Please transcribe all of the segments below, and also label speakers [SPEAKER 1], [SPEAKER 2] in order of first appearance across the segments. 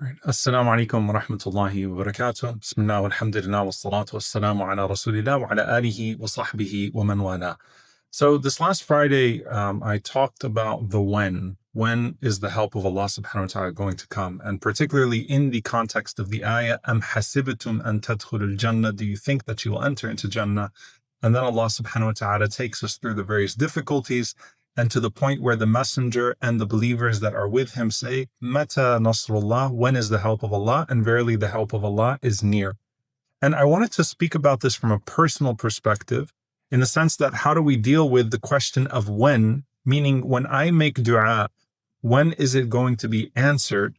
[SPEAKER 1] Right. Assalamu alaikum wa rahmatullahi wa barakatuh. Bismillah walhamdulillah wa salatu wa salamu ala rasulillah wa ala alihi wa sahbihi wa man wala. So this last Friday, I talked about the when. When is the help of Allah subhanahu wa ta'ala going to come? And particularly in the context of the ayah, Am hasibatum an tadkhulul jannah, do you think that you will enter into Jannah? And then Allah subhanahu wa ta'ala takes us through the various difficulties and to the point where the messenger and the believers that are with him say, Mata Nasrullah, when is the help of Allah? And verily the help of Allah is near. And I wanted to speak about this from a personal perspective, in the sense that how do we deal with the question of when, meaning when I make dua, when is it going to be answered?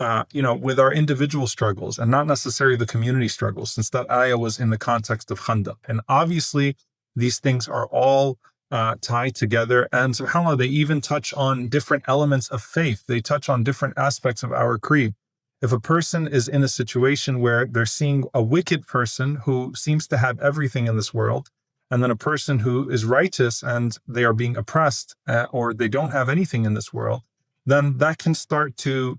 [SPEAKER 1] With our individual struggles and not necessarily the community struggles, since that ayah was in the context of Khandaq. And obviously, these things are all tied together. And subhanAllah, they even touch on different elements of faith. They touch on different aspects of our creed. If a person is in a situation where they're seeing a wicked person who seems to have everything in this world, and then a person who is righteous and they are being oppressed or they don't have anything in this world, then that can start to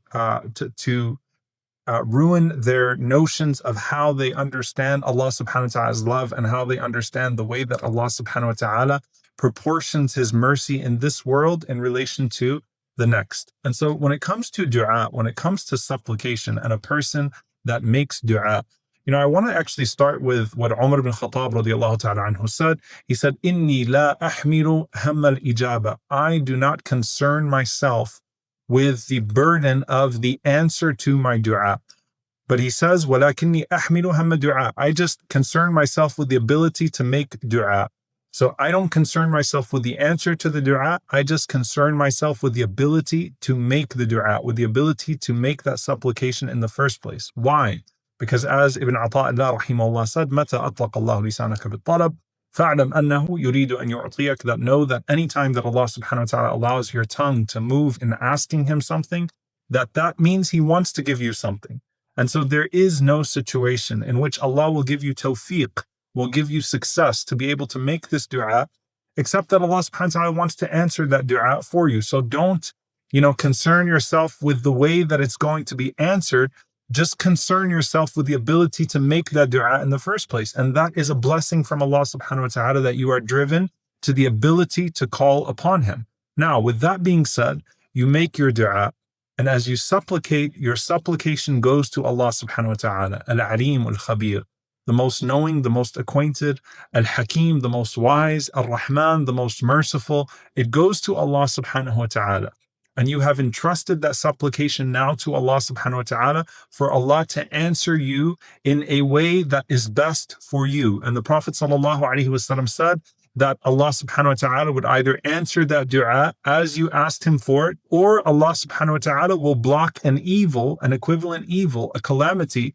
[SPEAKER 1] ruin their notions of how they understand Allah subhanahu wa ta'ala's love and how they understand the way that Allah subhanahu wa ta'ala proportions His mercy in this world in relation to the next. And so when it comes to dua, when it comes to supplication and a person that makes dua, I want to actually start with what Umar ibn Khattab radiallahu ta'ala anhu said. He said, Inni la ahmilu hamma al-ijaba. I do not concern myself with the burden of the answer to my dua. But he says, وَلَكِنِّي أَحْمِلُ هَمَّ دُعَاء. I just concern myself with the ability to make dua. So I don't concern myself with the answer to the dua. I just concern myself with the ability to make the dua, with the ability to make that supplication in the first place. Why? Because as Ibn Ata'illah rahimahullah said, مَتَى أَطْلَقَ اللَّهُ لِسَانَكَ بِالطَّلَبِ فَاعْلَمْ أَنَّهُ يُرِيدُ أَنْ يُعْطِيَكَ. That know that anytime that Allah subhanahu wa ta'ala allows your tongue to move in asking Him something, that means He wants to give you something. And so there is no situation in which Allah will give you tawfiq, will give you success to be able to make this dua, except that Allah subhanahu wa ta'ala wants to answer that dua for you. So don't, concern yourself with the way that it's going to be answered. Just concern yourself with the ability to make that dua in the first place. And that is a blessing from Allah subhanahu wa ta'ala, that you are driven to the ability to call upon Him. Now, with that being said, you make your dua, and as you supplicate, your supplication goes to Allah subhanahu wa ta'ala, Al-Alim Al-Khabir, the most knowing, the most acquainted, Al-Hakim, the most wise, Ar-Rahman, the most merciful. It goes to Allah subhanahu wa ta'ala. And you have entrusted that supplication now to Allah subhanahu wa ta'ala for Allah to answer you in a way that is best for you. And the Prophet sallallahu alaihi wasallam said that Allah subhanahu wa ta'ala would either answer that dua as you asked Him for it, or Allah subhanahu wa ta'ala will block an evil, an equivalent evil, a calamity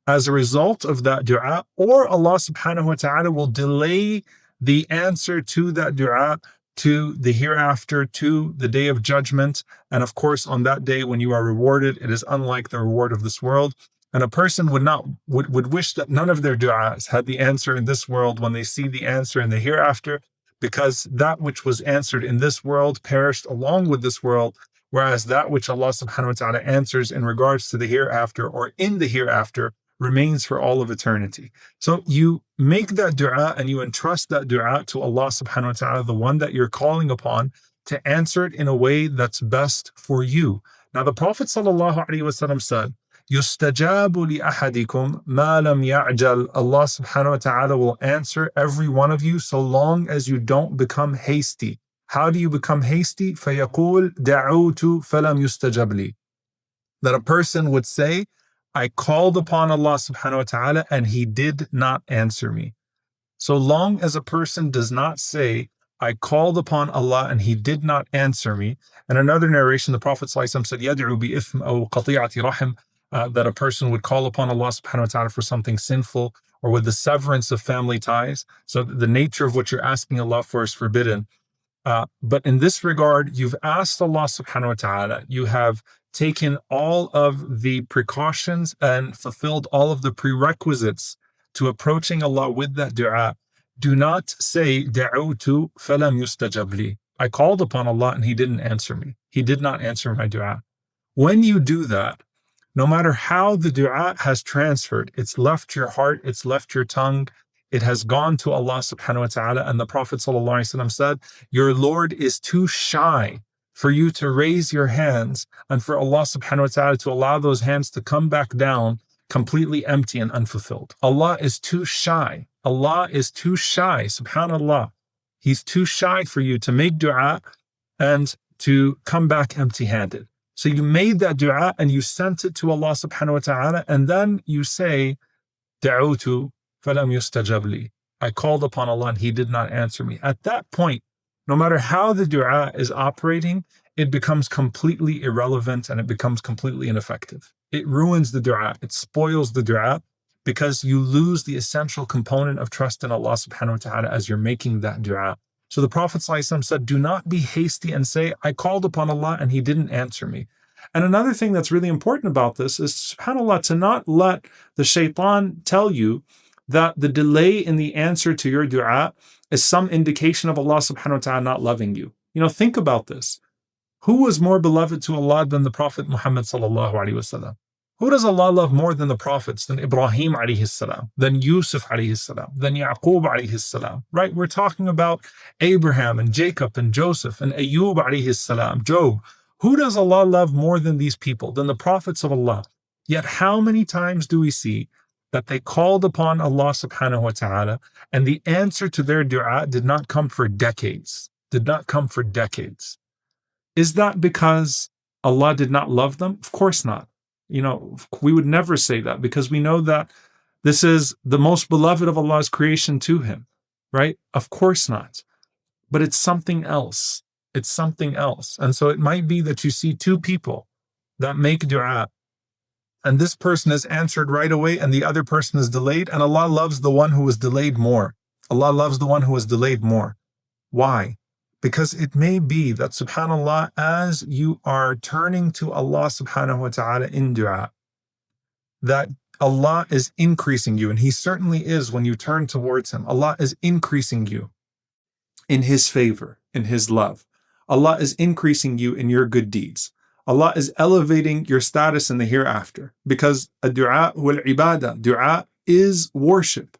[SPEAKER 1] as a result of that dua, or Allah subhanahu wa ta'ala will delay the answer to that dua to the hereafter, to the day of judgment. And of course, on that day when you are rewarded, it is unlike the reward of this world. And a person would wish that none of their du'as had the answer in this world when they see the answer in the hereafter, because that which was answered in this world perished along with this world, whereas that which Allah subhanahu wa ta'ala answers in regards to the hereafter or in the hereafter remains for all of eternity. So you make that dua and you entrust that dua to Allah subhanahu wa ta'ala, the one that you're calling upon, to answer it in a way that's best for you. Now the Prophet sallallahu alaihi wasallam said, Yustajabu li ahadikum ma lam ya'jal. Allah subhanahu wa ta'ala will answer every one of you so long as you don't become hasty. How do you become hasty? فَيَقُولْ دَعُوتُ فَلَمْ يُسْتَجَبْ لِي. That a person would say, I called upon Allah subhanahu wa ta'ala and He did not answer me. So long as a person does not say, I called upon Allah and He did not answer me. And another narration, the Prophet ﷺ said, يَدْعُو بِإِثْمٍ أَوْ قَطِيعَةِ رَحِمٍ, that a person would call upon Allah subhanahu wa ta'ala for something sinful or with the severance of family ties. So the nature of what you're asking Allah for is forbidden. But in this regard, you've asked Allah subhanahu wa ta'ala, you have taken all of the precautions and fulfilled all of the prerequisites to approaching Allah with that dua. Do not say, دَعُوتُ فَلَمْ يُسْتَجَبْ لِي. I called upon Allah and He didn't answer me. He did not answer my dua. When you do that, No matter how the dua has transferred, it's left your heart, it's left your tongue, it has gone to Allah subhanahu wa ta'ala. And the Prophet ﷺ said, your Lord is too shy for you to raise your hands and for Allah subhanahu wa ta'ala to allow those hands to come back down completely empty and unfulfilled. Allah is too shy. Allah is too shy, subhanallah. He's too shy for you to make dua and to come back empty-handed. So you made that dua and you sent it to Allah subhanahu wa ta'ala, and then you say, Da'utu falam yustajab li. I called upon Allah and He did not answer me. At that point, no matter how the dua is operating, it becomes completely irrelevant and it becomes completely ineffective. It ruins the dua, it spoils the dua, because you lose the essential component of trust in Allah subhanahu wa ta'ala as you're making that dua. So the Prophet ﷺ said, do not be hasty and say, I called upon Allah and He didn't answer me. And another thing that's really important about this is, subhanAllah, to not let the shaitan tell you that the delay in the answer to your dua is some indication of Allah subhanahu wa ta'ala not loving you. Think about this. Who was more beloved to Allah than the Prophet Muhammad sallallahu alaihi wasallam? Who does Allah love more than the prophets, than Ibrahim alayhi salam, than Yusuf alayhi salam, than Yaqub alayhi salam, right? We're talking about Abraham and Jacob and Joseph and Ayub alayhi salam, Job. Who does Allah love more than these people, than the prophets of Allah? Yet how many times do we see that they called upon Allah subhanahu wa ta'ala and the answer to their dua did not come for decades, did not come for decades? Is that because Allah did not love them? Of course not. We would never say that, because we know that this is the most beloved of Allah's creation to Him, right? Of course not. But it's something else. It's something else. And so it might be that you see two people that make dua, and this person is answered right away and the other person is delayed, and Allah loves the one who was delayed more. Allah loves the one who was delayed more. Why? Because it may be that, subhanAllah, as you are turning to Allah subhanahu wa ta'ala in dua, that Allah is increasing you, and He certainly is when you turn towards Him. Allah is increasing you in His favor, in His love. Allah is increasing you in your good deeds. Allah is elevating your status in the hereafter, because ad-du'a wal ibadah, dua is worship.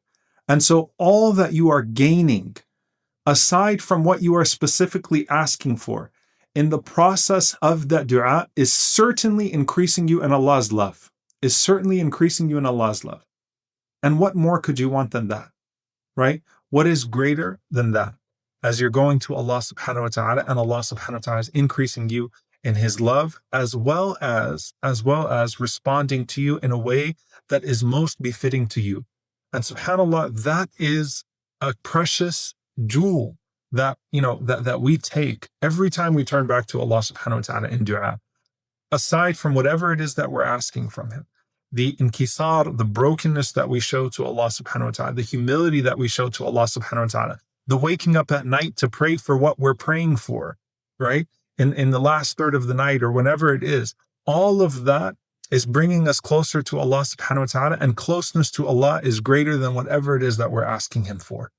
[SPEAKER 1] And so all that you are gaining, aside from what you are specifically asking for, in the process of that dua, is certainly increasing you in Allah's love, is certainly increasing you in Allah's love. And what more could you want than that, right? What is greater than that? As you're going to Allah subhanahu wa ta'ala, and Allah subhanahu wa ta'ala is increasing you in His love, as well as responding to you in a way that is most befitting to you. And subhanAllah, that is a precious jewel that we take every time we turn back to Allah subhanahu wa ta'ala in dua. Aside from whatever it is that we're asking from Him, the inkisar, the brokenness that we show to Allah subhanahu wa ta'ala, the humility that we show to Allah subhanahu wa ta'ala, the waking up at night to pray for what we're praying for, right? In the last third of the night or whenever it is, all of that is bringing us closer to Allah subhanahu wa ta'ala, and closeness to Allah is greater than whatever it is that we're asking Him for.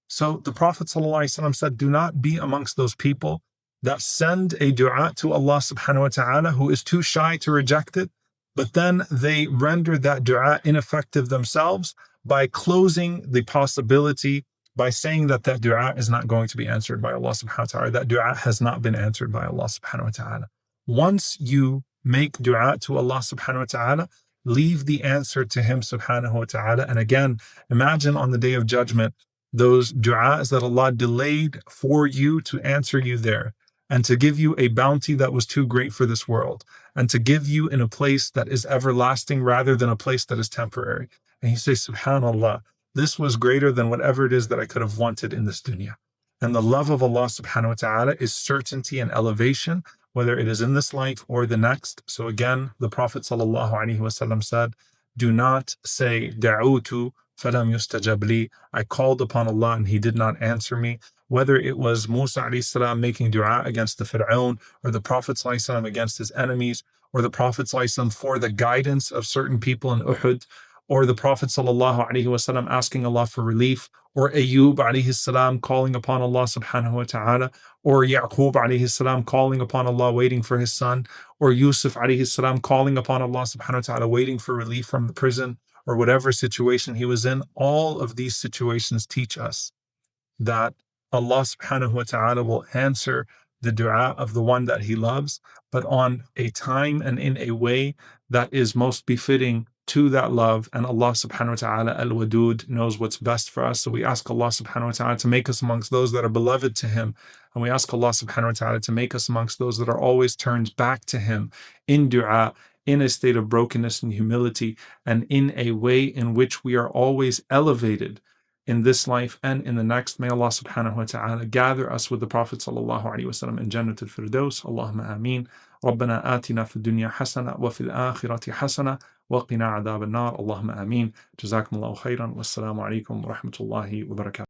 [SPEAKER 1] So the Prophet ﷺ said, do not be amongst those people that send a dua to Allah subhanahu wa ta'ala who is too shy to reject it, but then they render that dua ineffective themselves by closing the possibility, by saying that dua is not going to be answered by Allah subhanahu wa ta'ala. That dua has not been answered by Allah subhanahu wa ta'ala. Once you make dua to Allah subhanahu wa ta'ala, leave the answer to Him subhanahu wa ta'ala. And again, imagine on the Day of Judgment, those du'as that Allah delayed for you to answer you there, and to give you a bounty that was too great for this world, and to give you in a place that is everlasting rather than a place that is temporary. And you say, subhanAllah, this was greater than whatever it is that I could have wanted in this dunya. And the love of Allah subhanahu wa ta'ala is certainty and elevation, whether it is in this life or the next. So again, the Prophet sallallahu alaihi wasallam said, do not say, da'utu falam yustajab li, I called upon Allah and He did not answer me. Whether it was Musa alayhi salam making dua against the Fir'aun, or the Prophet sallallahu alaihi wasallam against his enemies, or the Prophet sallallahu alaihi wasallam for the guidance of certain people in Uhud, or the Prophet sallallahu alaihi wasallam asking Allah for relief, or Ayub alayhi salam calling upon Allah subhanahu wa ta'ala, or Yaqub alayhi salam calling upon Allah waiting for his son, or Yusuf alayhi salam calling upon Allah subhanahu wa ta'ala waiting for relief from the prison, or whatever situation he was in. All of these situations teach us that Allah subhanahu wa ta'ala will answer the dua of the one that he loves, but on a time and in a way that is most befitting to that love. And Allah subhanahu wa ta'ala al-Wadud knows what's best for us. So we ask Allah subhanahu wa ta'ala to make us amongst those that are beloved to him. And we ask Allah subhanahu wa ta'ala to make us amongst those that are always turned back to him in dua, in a state of brokenness and humility, and in a way in which we are always elevated in this life and in the next. May Allah subhanahu wa ta'ala gather us with the Prophet sallallahu alaihi wasallam in Jannat al-Firdaus. Allahumma ameen. ربنا آتنا في الدنيا حسنة وفي الآخرة حسنة وقنا عذاب النار. اللهم آمين. جزاكم الله خيرا والسلام عليكم ورحمة الله وبركاته.